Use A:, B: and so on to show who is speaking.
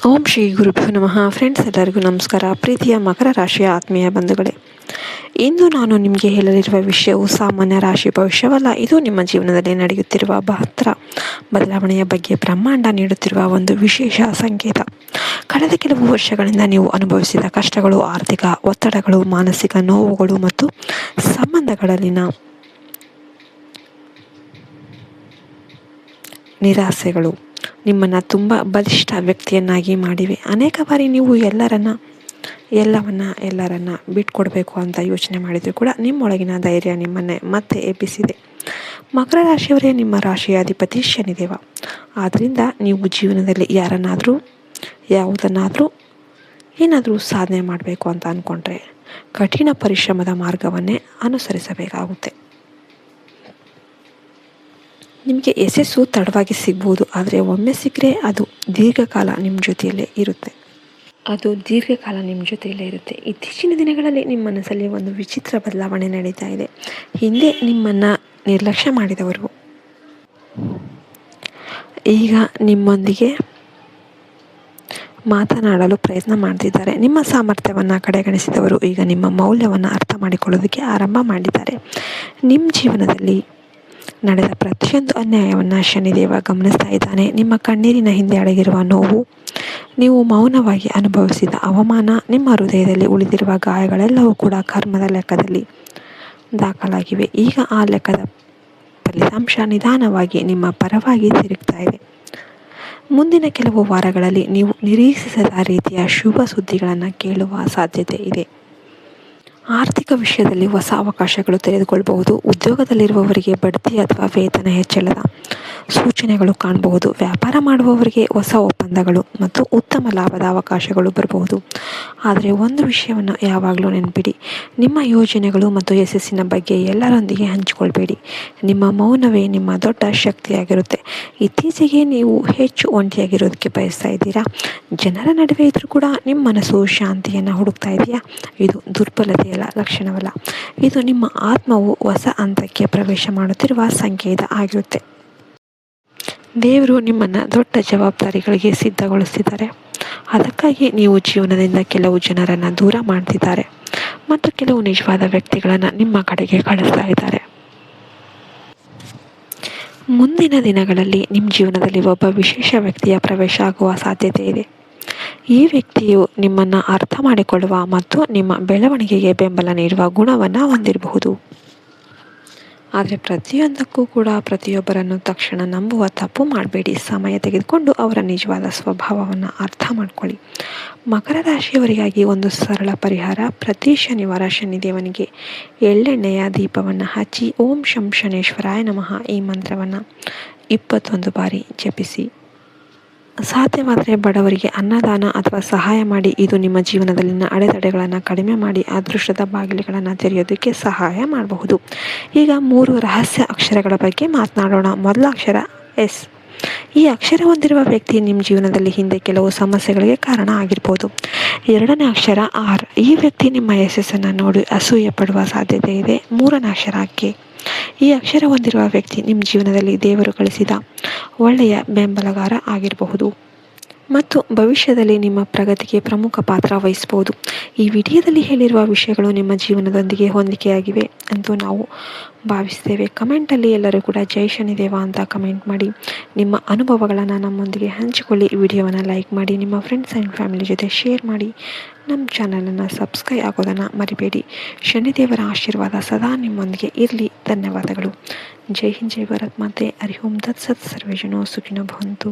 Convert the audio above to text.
A: ಓಂ ಶ್ರೀ ಗುರುಭ್ಯೋ ನಮಃ. ಫ್ರೆಂಡ್ಸ್, ಎಲ್ಲರಿಗೂ ನಮಸ್ಕಾರ. ಪ್ರೀತಿಯ ಮಕರ ರಾಶಿಯ ಆತ್ಮೀಯ ಬಂಧುಗಳೇ, ಇಂದು ನಾನು ನಿಮಗೆ ಹೇಳಲಿರುವ ವಿಷಯವು ಸಾಮಾನ್ಯ ರಾಶಿ ಭವಿಷ್ಯವಲ್ಲ. ಇದು ನಿಮ್ಮ ಜೀವನದಲ್ಲಿ ನಡೆಯುತ್ತಿರುವ ಮಹತ್ತರ ಬದಲಾವಣೆಯ ಬಗ್ಗೆ ಬ್ರಹ್ಮಾಂಡ ನೀಡುತ್ತಿರುವ ಒಂದು ವಿಶೇಷ ಸಂಕೇತ. ಕಳೆದ ಕೆಲವು ವರ್ಷಗಳಿಂದ ನೀವು ಅನುಭವಿಸಿದ ಕಷ್ಟಗಳು, ಆರ್ಥಿಕ ಒತ್ತಡಗಳು, ಮಾನಸಿಕ ನೋವುಗಳು ಮತ್ತು ಸಂಬಂಧಗಳಲ್ಲಿನ ನಿರಾಸೆಗಳು ನಿಮ್ಮನ್ನು ತುಂಬ ಬಲಿಷ್ಠ ವ್ಯಕ್ತಿಯನ್ನಾಗಿ ಮಾಡಿವೆ. ಅನೇಕ ಬಾರಿ ನೀವು ಎಲ್ಲರನ್ನ ಬಿಟ್ಕೊಡ್ಬೇಕು ಅಂತ ಯೋಚನೆ ಮಾಡಿದರೂ ಕೂಡ ನಿಮ್ಮೊಳಗಿನ ಧೈರ್ಯ ನಿಮ್ಮನ್ನೇ ಮತ್ತೆ ಎಬ್ಬಿಸಿದೆ. ಮಕರ ರಾಶಿಯವರೇ, ನಿಮ್ಮ ರಾಶಿಯ ಅಧಿಪತಿ ಶನಿದೇವ. ಆದ್ದರಿಂದ ನೀವು ಜೀವನದಲ್ಲಿ ಏನಾದರೂ ಸಾಧನೆ ಮಾಡಬೇಕು ಅಂತ ಅಂದ್ಕೊಂಡ್ರೆ ಕಠಿಣ ಪರಿಶ್ರಮದ ಮಾರ್ಗವನ್ನೇ ಅನುಸರಿಸಬೇಕಾಗುತ್ತೆ. ನಿಮಗೆ ಯಶಸ್ಸು ತಡವಾಗಿ ಸಿಗ್ಬೋದು, ಆದರೆ ಒಮ್ಮೆ ಸಿಕ್ಕರೆ ಅದು ದೀರ್ಘಕಾಲ ನಿಮ್ಮ ಜೊತೆಯಲ್ಲೇ ಇರುತ್ತೆ. ಇತ್ತೀಚಿನ ದಿನಗಳಲ್ಲಿ ನಿಮ್ಮ ಮನಸ್ಸಲ್ಲಿ ಒಂದು ವಿಚಿತ್ರ ಬದಲಾವಣೆ ನಡೀತಾ ಇದೆ. ಹಿಂದೆ ನಿಮ್ಮನ್ನು ನಿರ್ಲಕ್ಷ್ಯ ಮಾಡಿದವರು ಈಗ ನಿಮ್ಮೊಂದಿಗೆ ಮಾತನಾಡಲು ಪ್ರಯತ್ನ ಮಾಡ್ತಿದ್ದಾರೆ. ನಿಮ್ಮ ಸಾಮರ್ಥ್ಯವನ್ನು ಕಡೆಗಣಿಸಿದವರು ಈಗ ನಿಮ್ಮ ಮೌಲ್ಯವನ್ನು ಅರ್ಥ ಮಾಡಿಕೊಳ್ಳೋದಕ್ಕೆ ಆರಂಭ ಮಾಡಿದ್ದಾರೆ. ನಿಮ್ಮ ಜೀವನದಲ್ಲಿ ನಡೆದ ಪ್ರತಿಯೊಂದು ಅನ್ಯಾಯವನ್ನು ಶನಿದೇವ ಗಮನಿಸ್ತಾ ಇದ್ದಾನೆ. ನಿಮ್ಮ ಕಣ್ಣೀರಿನ ಹಿಂದೆ ಅಡಗಿರುವ ನೋವು, ನೀವು ಮೌನವಾಗಿ ಅನುಭವಿಸಿದ ಅವಮಾನ, ನಿಮ್ಮ ಹೃದಯದಲ್ಲಿ ಉಳಿದಿರುವ ಗಾಯಗಳೆಲ್ಲವೂ ಕೂಡ ಕರ್ಮದ ಲೆಕ್ಕದಲ್ಲಿ ದಾಖಲಾಗಿವೆ. ಈಗ ಆ ಲೆಕ್ಕದ ಫಲಿತಾಂಶ ನಿಧಾನವಾಗಿ ನಿಮ್ಮ ಪರವಾಗಿ ತಿರುಗ್ತಾ ಇದೆ. ಮುಂದಿನ ಕೆಲವು ವಾರಗಳಲ್ಲಿ ನೀವು ನಿರೀಕ್ಷಿಸದ ರೀತಿಯ ಶುಭ ಸುದ್ದಿಗಳನ್ನು ಕೇಳುವ ಸಾಧ್ಯತೆ ಇದೆ. ಆರ್ಥಿಕ ವಿಷಯದಲ್ಲಿ ಹೊಸ ಅವಕಾಶಗಳು ತೆರೆದುಕೊಳ್ಳಬಹುದು. ಉದ್ಯೋಗದಲ್ಲಿರುವವರಿಗೆ ಬಡ್ತಿ ಅಥವಾ ವೇತನ ಹೆಚ್ಚಳದ ಸೂಚನೆಗಳು ಕಾಣಬಹುದು. ವ್ಯಾಪಾರ ಮಾಡುವವರಿಗೆ ಹೊಸ ಒಪ್ಪಂದಗಳು ಮತ್ತು ಉತ್ತಮ ಲಾಭದ ಅವಕಾಶಗಳು ಬರಬಹುದು. ಆದರೆ ಒಂದು ವಿಷಯವನ್ನು ಯಾವಾಗಲೂ ನೆನಪಿಡಿ, ನಿಮ್ಮ ಯೋಜನೆಗಳು ಮತ್ತು ಯಶಸ್ಸಿನ ಬಗ್ಗೆ ಎಲ್ಲರೊಂದಿಗೆ ಹಂಚಿಕೊಳ್ಬೇಡಿ. ನಿಮ್ಮ ಮೌನವೇ ನಿಮ್ಮ ದೊಡ್ಡ ಶಕ್ತಿಯಾಗಿರುತ್ತೆ. ಇತ್ತೀಚೆಗೆ ನೀವು ಹೆಚ್ಚು ಒಂಟಿಯಾಗಿರೋದಕ್ಕೆ ಬಯಸ್ತಾ ಇದ್ದೀರಾ? ಜನರ ನಡುವೆ ಇದ್ರೂ ಕೂಡ ನಿಮ್ಮ ಮನಸ್ಸು ಶಾಂತಿಯನ್ನು ಹುಡುಕ್ತಾ ಇದೆಯಾ? ಇದು ದುರ್ಬಲತೆಯ ಲಕ್ಷಣವಲ್ಲ, ಇದು ನಿಮ್ಮ ಆತ್ಮವು ಹೊಸ ಹಂತಕ್ಕೆ ಪ್ರವೇಶ ಮಾಡುತ್ತಿರುವ ಸಂಕೇತ ಆಗಿರುತ್ತೆ. ದೇವರು ನಿಮ್ಮನ್ನು ದೊಡ್ಡ ಜವಾಬ್ದಾರಿಗಳಿಗೆ ಸಿದ್ಧಗೊಳಿಸ್ತಿದ್ದಾರೆ. ಅದಕ್ಕಾಗಿ ನೀವು ಜೀವನದಿಂದ ಕೆಲವು ಜನರನ್ನು ದೂರ ಮಾಡ್ತಿದ್ದಾರೆ ಮತ್ತು ಕೆಲವು ನಿಜವಾದ ವ್ಯಕ್ತಿಗಳನ್ನು ನಿಮ್ಮ ಕಡೆಗೆ ಕಳಿಸ್ತಾ ಇದ್ದಾರೆ. ಮುಂದಿನ ದಿನಗಳಲ್ಲಿ ನಿಮ್ಮ ಜೀವನದಲ್ಲಿ ಒಬ್ಬ ವಿಶೇಷ ವ್ಯಕ್ತಿಯ ಪ್ರವೇಶ ಆಗುವ ಸಾಧ್ಯತೆ ಇದೆ. ಈ ವ್ಯಕ್ತಿಯು ನಿಮ್ಮನ್ನು ಅರ್ಥ ಮಾಡಿಕೊಳ್ಳುವ ಮತ್ತು ನಿಮ್ಮ ಬೆಳವಣಿಗೆಗೆ ಬೆಂಬಲ ನೀಡುವ ಗುಣವನ್ನು ಹೊಂದಿರಬಹುದು. ಆದರೆ ಪ್ರತಿಯೊಂದಕ್ಕೂ ಕೂಡ ಪ್ರತಿಯೊಬ್ಬರನ್ನು ತಕ್ಷಣ ನಂಬುವ ತಪ್ಪು ಮಾಡಬೇಡಿ. ಸಮಯ ತೆಗೆದುಕೊಂಡು ಅವರ ನಿಜವಾದ ಸ್ವಭಾವವನ್ನು ಅರ್ಥ ಮಾಡ್ಕೊಳ್ಳಿ. ಮಕರ ರಾಶಿಯವರಿಗಾಗಿ ಒಂದು ಸರಳ ಪರಿಹಾರ: ಪ್ರತಿ ಶನಿವಾರ ಶನಿದೇವನಿಗೆ ಎಳ್ಳೆಣ್ಣೆಯ ದೀಪವನ್ನು ಹಚ್ಚಿ ಓಂ ಶಂ ಶನೇಶ್ವರಾಯ ನಮಃ ಈ ಮಂತ್ರವನ್ನು 21 ಬಾರಿ ಜಪಿಸಿ. ಸಾಧ್ಯವಾದರೆ ಬಡವರಿಗೆ ಅನ್ನದಾನ ಅಥವಾ ಸಹಾಯ ಮಾಡಿ. ಇದು ನಿಮ್ಮ ಜೀವನದಲ್ಲಿನ ಅಡೆತಡೆಗಳನ್ನು ಕಡಿಮೆ ಮಾಡಿ ಅದೃಷ್ಟದ ಬಾಗಿಲುಗಳನ್ನು ತೆರೆಯೋದಕ್ಕೆ ಸಹಾಯ ಮಾಡಬಹುದು. ಈಗ 3 ರಹಸ್ಯ ಅಕ್ಷರಗಳ ಬಗ್ಗೆ ಮಾತನಾಡೋಣ. ಮೊದಲ ಅಕ್ಷರ ಎಸ್. ಈ ಅಕ್ಷರ ಹೊಂದಿರುವ ವ್ಯಕ್ತಿ ನಿಮ್ಮ ಜೀವನದಲ್ಲಿ ಹಿಂದೆ ಕೆಲವು ಸಮಸ್ಯೆಗಳಿಗೆ ಕಾರಣ ಆಗಿರ್ಬೋದು. 2ನೇ ಅಕ್ಷರ ಆರ್. ಈ ವ್ಯಕ್ತಿ ನಿಮ್ಮ ಯಶಸ್ಸನ್ನು ನೋಡಿ ಅಸೂಯೆ ಪಡುವ ಸಾಧ್ಯತೆ ಇದೆ. 3ನೇ ಅಕ್ಷರ ಕೆ. ಈ ಅಕ್ಷರ ಹೊಂದಿರುವ ವ್ಯಕ್ತಿ ನಿಮ್ಮ ಜೀವನದಲ್ಲಿ ದೇವರು ಕಳಿಸಿದ ಒಳ್ಳೆಯ ಬೆಂಬಲಗಾರ ಆಗಿರಬಹುದು ಮತ್ತು ಭವಿಷ್ಯದಲ್ಲಿ ನಿಮ್ಮ ಪ್ರಗತಿಗೆ ಪ್ರಮುಖ ಪಾತ್ರ ವಹಿಸಬಹುದು. ಈ ವಿಡಿಯೋದಲ್ಲಿ ಹೇಳಿರುವ ವಿಷಯಗಳು ನಿಮ್ಮ ಜೀವನದೊಂದಿಗೆ ಹೊಂದಿಕೆಯಾಗಿವೆ ಎಂದು ನಾವು ಭಾವಿಸ್ತೇವೆ. ಕಮೆಂಟಲ್ಲಿ ಎಲ್ಲರೂ ಕೂಡ ಜೈ ಶನಿದೇವ ಅಂತ ಕಮೆಂಟ್ ಮಾಡಿ. ನಿಮ್ಮ ಅನುಭವಗಳನ್ನು ನಮ್ಮೊಂದಿಗೆ ಹಂಚಿಕೊಳ್ಳಿ. ವಿಡಿಯೋವನ್ನು ಲೈಕ್ ಮಾಡಿ, ನಿಮ್ಮ ಫ್ರೆಂಡ್ಸ್ ಆ್ಯಂಡ್ ಫ್ಯಾಮಿಲಿ ಜೊತೆ ಶೇರ್ ಮಾಡಿ. ನಮ್ಮ ಚಾನಲನ್ನು ಸಬ್ಸ್ಕ್ರೈಬ್ ಆಗೋದನ್ನು ಮರಿಬೇಡಿ. ಶನಿದೇವರ ಆಶೀರ್ವಾದ ಸದಾ ನಿಮ್ಮೊಂದಿಗೆ ಇರಲಿ. ಧನ್ಯವಾದಗಳು. ಜೈ ಹಿಂದ್, ಜೈ ಭಾರತ್ ಮಾತೆ. ಹರಿ ಓಂ ತತ್ಸತ್. ಸರ್ವೇ ಜನೋ ಸುಖಿನೋ ಭವಂತು.